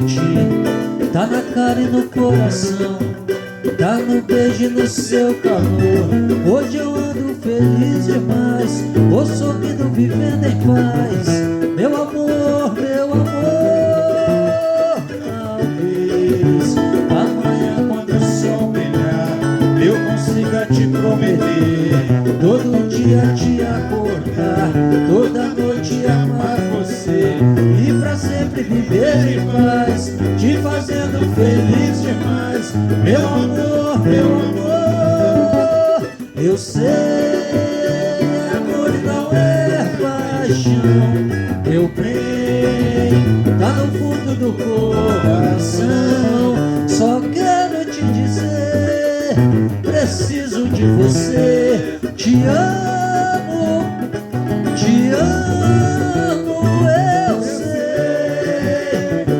mentir. Tá na cara e no coração, tá no beijo e no seu calor. Hoje eu ando feliz demais, vou sorrindo, vivendo em paz. Meu amor, meu amor. Talvez amanhã, quando o sol brilhar, eu consiga te prometer todo dia te acordar, toda noite amar você e pra sempre viver em paz, te fazendo feliz demais. Meu amor, meu amor. Eu sei, amor não é paixão. Eu creio, tá no fundo do coração. Só quero te dizer, preciso de você. Te amo, eu sei.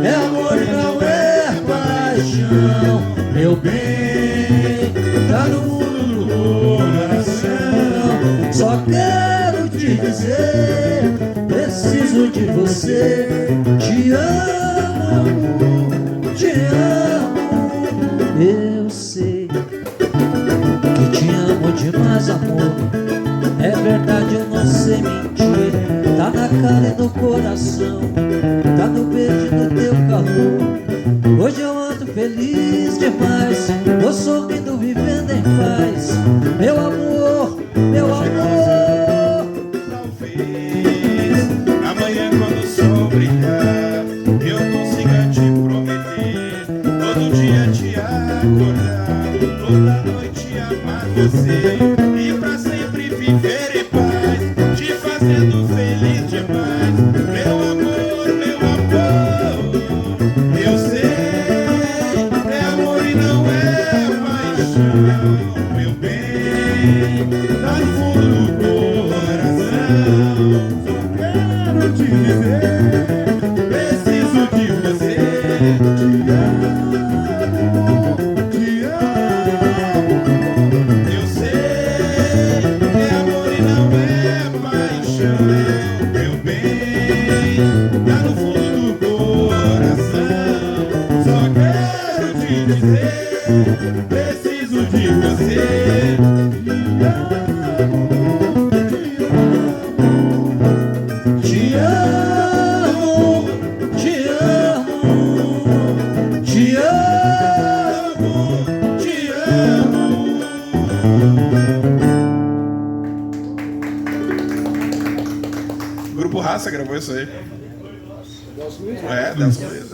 É amor, não é paixão. Meu bem, tá no fundo do coração. Só quero te dizer, preciso de você. Te amo, eu sei que te amo demais, amor. É verdade, eu não sei mentir. Tá na cara e no coração, tá no beijo e no teu calor. Hoje eu ando feliz demais, vou sorrindo, vivendo em paz. Meu amor, meu amor. Talvez amanhã, quando o sol brilhar, eu consiga te prometer todo dia te acordar, toda noite amar você e pra sempre viver em paz, te fazendo feliz demais. Meu amor, meu amor. Eu sei, é amor e não é paixão. Meu bem, tá no fundo do coração. Só quero te dizer, preciso de você. Te amo, te amo. Eu sei, é amor e não é paixão. Meu bem, tá no fundo do coração. Só quero te dizer, preciso de você. Te amo, te amo, te amo, te amo. O Grupo Raça gravou isso aí. É, Delcio Luiz.